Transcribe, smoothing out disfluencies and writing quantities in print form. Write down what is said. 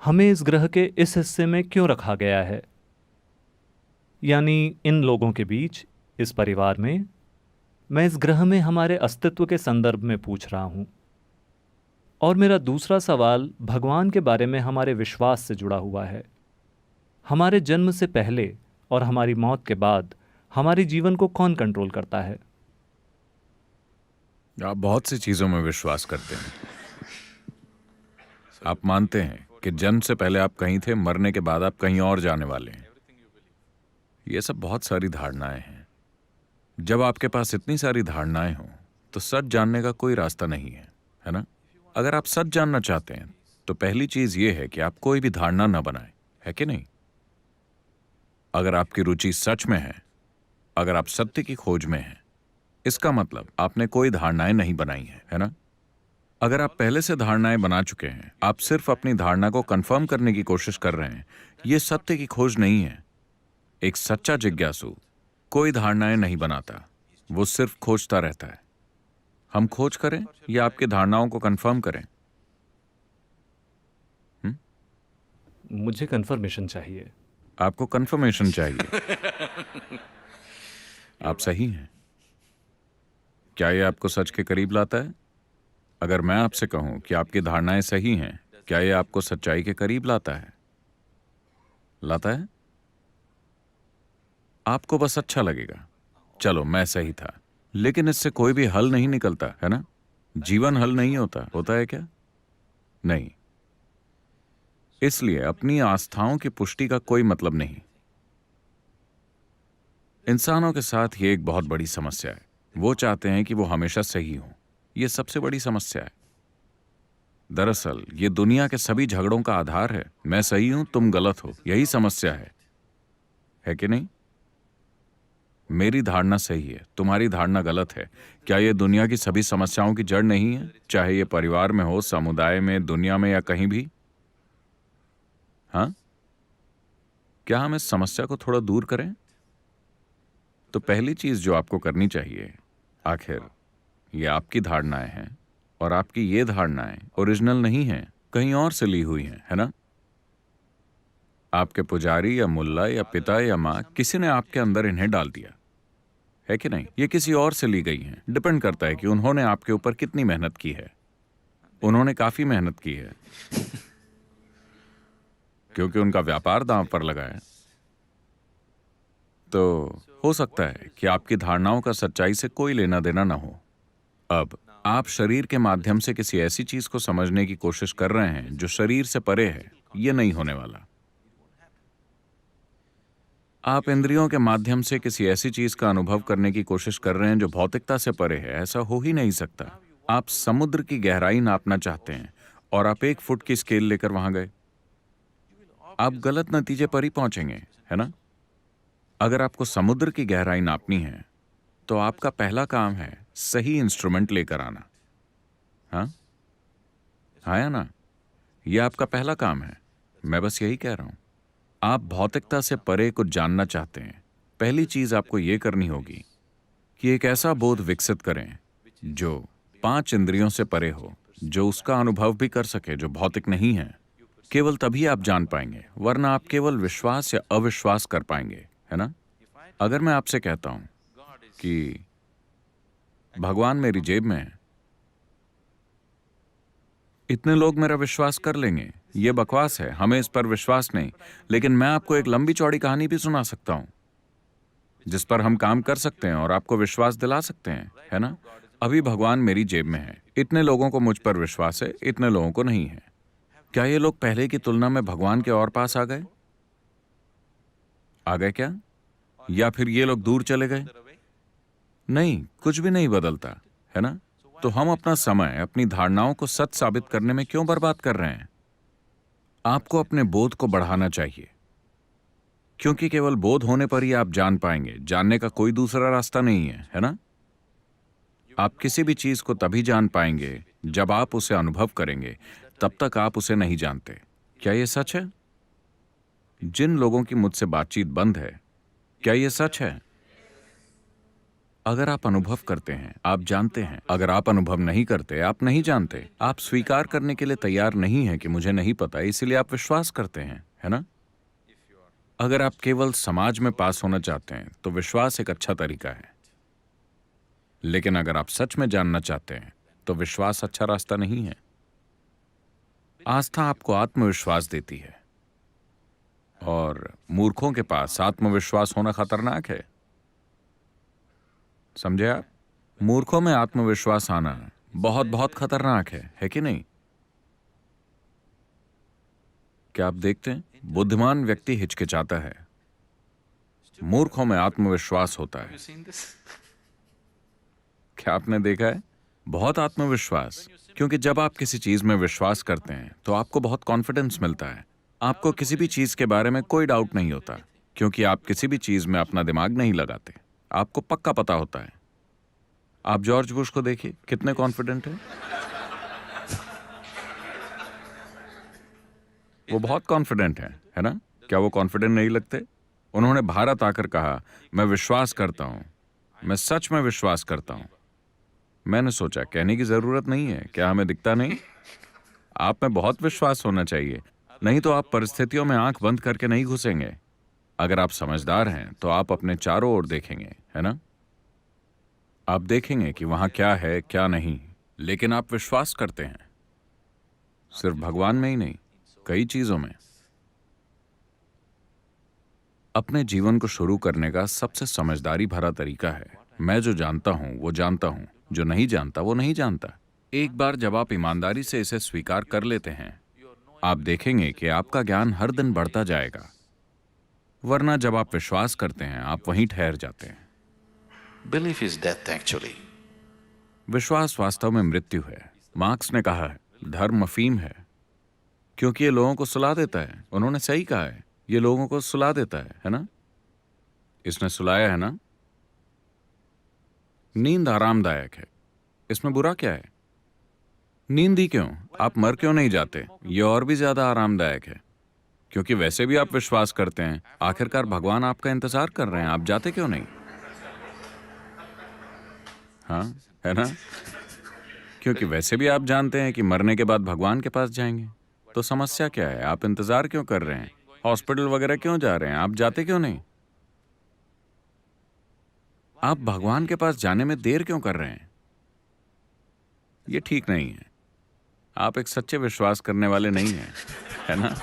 हमें इस ग्रह के इस हिस्से में क्यों रखा गया है, यानी इन लोगों के बीच, इस परिवार में। मैं इस ग्रह में हमारे अस्तित्व के संदर्भ में पूछ रहा हूँ। और मेरा दूसरा सवाल भगवान के बारे में हमारे विश्वास से जुड़ा हुआ है। हमारे जन्म से पहले और हमारी मौत के बाद हमारे जीवन को कौन कंट्रोल करता है? आप बहुत सी चीजों में विश्वास करते हैं। आप मानते हैं कि जन्म से पहले आप कहीं थे, मरने के बाद आप कहीं और जाने वाले हैं। ये सब बहुत सारी धारणाएं हैं। जब आपके पास इतनी सारी धारणाएं हों तो सच जानने का कोई रास्ता नहीं है ना? अगर आप सच जानना चाहते हैं तो पहली चीज ये है कि आप कोई भी धारणा ना बनाएं, है कि नहीं? अगर आपकी रुचि सच में है, अगर आप सत्य की खोज में हैं, इसका मतलब आपने कोई धारणाएं नहीं बनाई है ना? अगर आप पहले से धारणाएं बना चुके हैं, आप सिर्फ अपनी धारणा को कंफर्म करने की कोशिश कर रहे हैं, यह सत्य की खोज नहीं है। एक सच्चा जिज्ञासु कोई धारणाएं नहीं बनाता, वो सिर्फ खोजता रहता है। हम खोज करें या आपकी धारणाओं को कंफर्म करें? मुझे कंफर्मेशन चाहिए। आपको कंफर्मेशन चाहिए। आप सही हैं। क्या यह आपको सच के करीब लाता है? अगर मैं आपसे कहूं कि आपकी धारणाएं सही हैं, क्या यह आपको सच्चाई के करीब लाता है? लाता है? आपको बस अच्छा लगेगा, चलो मैं सही था। लेकिन इससे कोई भी हल नहीं निकलता, है ना? जीवन हल नहीं होता। होता है क्या? नहीं। इसलिए अपनी आस्थाओं की पुष्टि का कोई मतलब नहीं। इंसानों के साथ ये एक बहुत बड़ी समस्या है। वो चाहते हैं कि वो हमेशा सही हो। ये सबसे बड़ी समस्या है। दरअसल ये दुनिया के सभी झगड़ों का आधार है। मैं सही हूं, तुम गलत हो, यही समस्या है कि नहीं? मेरी धारणा सही है, तुम्हारी धारणा गलत है। क्या यह दुनिया की सभी समस्याओं की जड़ नहीं है? चाहे ये परिवार में हो, समुदाय में, दुनिया में या कहीं भी। हाँ, क्या हम इस समस्या को थोड़ा दूर करें? तो पहली चीज जो आपको करनी चाहिए, आखिर ये आपकी धारणाएं हैं और आपकी ये धारणाएं ओरिजिनल नहीं हैं, कहीं और से ली हुई हैं, है ना? आपके पुजारी या मुल्ला या पिता या माँ, किसी ने आपके अंदर इन्हें डाल दिया, है कि नहीं? ये किसी और से ली गई हैं। डिपेंड करता है कि उन्होंने आपके ऊपर कितनी मेहनत की है। उन्होंने काफी मेहनत की है क्योंकि उनका व्यापार दांव पर लगा है। तो हो सकता है कि आपकी धारणाओं का सच्चाई से कोई लेना देना ना हो। अब आप शरीर के माध्यम से किसी ऐसी चीज को समझने की कोशिश कर रहे हैं जो शरीर से परे है। यह नहीं होने वाला। आप इंद्रियों के माध्यम से किसी ऐसी चीज का अनुभव करने की कोशिश कर रहे हैं जो भौतिकता से परे है। ऐसा हो ही नहीं सकता। आप समुद्र की गहराई नापना चाहते हैं और आप 1 फुट की स्केल लेकर वहां गए, आप गलत नतीजे पर ही पहुंचेंगे, है ना? अगर आपको समुद्र की गहराई नापनी है तो आपका पहला काम है सही इंस्ट्रूमेंट लेकर आना। हाँ, हाँ या ना? यह आपका पहला काम है। मैं बस यही कह रहा हूं। आप भौतिकता से परे कुछ जानना चाहते हैं, पहली चीज आपको यह करनी होगी कि एक ऐसा बोध विकसित करें जो 5 इंद्रियों से परे हो, जो उसका अनुभव भी कर सके, जो भौतिक नहीं है। केवल तभी आप जान पाएंगे, वरना आप केवल विश्वास या अविश्वास कर पाएंगे, है ना? अगर मैं आपसे कहता हूं कि भगवान मेरी जेब में है, इतने लोग मेरा विश्वास कर लेंगे। यह बकवास है, हमें इस पर विश्वास नहीं। लेकिन मैं आपको एक लंबी चौड़ी कहानी भी सुना सकता हूं जिस पर हम काम कर सकते हैं और आपको विश्वास दिला सकते हैं, है ना? अभी भगवान मेरी जेब में है। इतने लोगों को मुझ पर विश्वास है, इतने लोगों को नहीं है। क्या ये लोग पहले की तुलना में भगवान के और पास आ गए? आ गए क्या? या फिर ये लोग दूर चले गए? नहीं, कुछ भी नहीं बदलता, है ना? तो हम अपना समय अपनी धारणाओं को सच साबित करने में क्यों बर्बाद कर रहे हैं? आपको अपने बोध को बढ़ाना चाहिए, क्योंकि केवल बोध होने पर ही आप जान पाएंगे। जानने का कोई दूसरा रास्ता नहीं है ना? आप किसी भी चीज को तभी जान पाएंगे जब आप उसे अनुभव करेंगे। तब तक आप उसे नहीं जानते। क्या यह सच है? जिन लोगों की मुझसे बातचीत बंद है, क्या यह सच है? अगर आप अनुभव करते हैं, आप जानते हैं। अगर आप अनुभव नहीं करते, आप नहीं जानते। आप स्वीकार करने के लिए तैयार नहीं हैं कि मुझे नहीं पता, इसीलिए आप विश्वास करते हैं, है ना? अगर आप केवल समाज में पास होना चाहते हैं, तो विश्वास एक अच्छा तरीका है। लेकिन अगर आप सच में जानना चाहते हैं, तो विश्वास अच्छा रास्ता नहीं है। आस्था आपको आत्मविश्वास देती है, और मूर्खों के पास आत्मविश्वास होना खतरनाक है। समझे आप? मूर्खों में आत्मविश्वास आना बहुत बहुत खतरनाक है कि नहीं? क्या आप देखते हैं, बुद्धिमान व्यक्ति हिचकिचाता है, मूर्खों में आत्मविश्वास होता है। क्या आपने देखा है? बहुत आत्मविश्वास, क्योंकि जब आप किसी चीज में विश्वास करते हैं तो आपको बहुत कॉन्फिडेंस मिलता है। आपको किसी भी चीज के बारे में कोई डाउट नहीं होता, क्योंकि आप किसी भी चीज में अपना दिमाग नहीं लगाते। आपको पक्का पता होता है। आप जॉर्ज बुश को देखिए, कितने कॉन्फिडेंट हैं। वो बहुत कॉन्फिडेंट है ना? क्या वो कॉन्फिडेंट नहीं लगते? उन्होंने भारत आकर कहा, मैं विश्वास करता हूं, मैं सच में विश्वास करता हूं। मैंने सोचा, कहने की जरूरत नहीं है, क्या हमें दिखता नहीं? आप में बहुत विश्वास होना चाहिए, नहीं तो आप परिस्थितियों में आंख बंद करके नहीं घुसेंगे। अगर आप समझदार हैं तो आप अपने चारों ओर देखेंगे, है ना? आप देखेंगे कि वहां क्या है क्या नहीं। लेकिन आप विश्वास करते हैं, सिर्फ भगवान में ही नहीं, कई चीजों में। अपने जीवन को शुरू करने का सबसे समझदारी भरा तरीका है, मैं जो जानता हूं वो जानता हूं, जो नहीं जानता वो नहीं जानता। एक बार जब आप ईमानदारी से इसे स्वीकार कर लेते हैं, आप देखेंगे कि आपका ज्ञान हर दिन बढ़ता जाएगा। वरना जब आप विश्वास करते हैं, आप वहीं ठहर जाते हैं। Belief is death, actually. विश्वास वास्तव में मृत्यु है। मार्क्स ने कहा है, धर्म अफीम है, क्योंकि ये लोगों को सुला देता है। उन्होंने सही कहा है, ये लोगों को सुला देता है ना? इसने सुलाया है ना? नींद आरामदायक है, इसमें बुरा क्या है? नींद ही क्यों? आप मर क्यों नहीं जाते? ये और भी ज्यादा आरामदायक है, क्योंकि वैसे भी आप विश्वास करते हैं। आखिरकार भगवान आपका इंतजार कर रहे हैं, आप जाते क्यों नहीं? हाँ, है ना? क्योंकि वैसे भी आप जानते हैं कि मरने के बाद भगवान के पास जाएंगे। तो समस्या क्या है? आप इंतजार क्यों कर रहे हैं? हॉस्पिटल वगैरह क्यों जा रहे हैं? आप जाते क्यों नहीं? आप भगवान के पास जाने में देर क्यों कर रहे हैं? ये ठीक नहीं है। आप एक सच्चे विश्वास करने वाले नहीं हैं, है ना?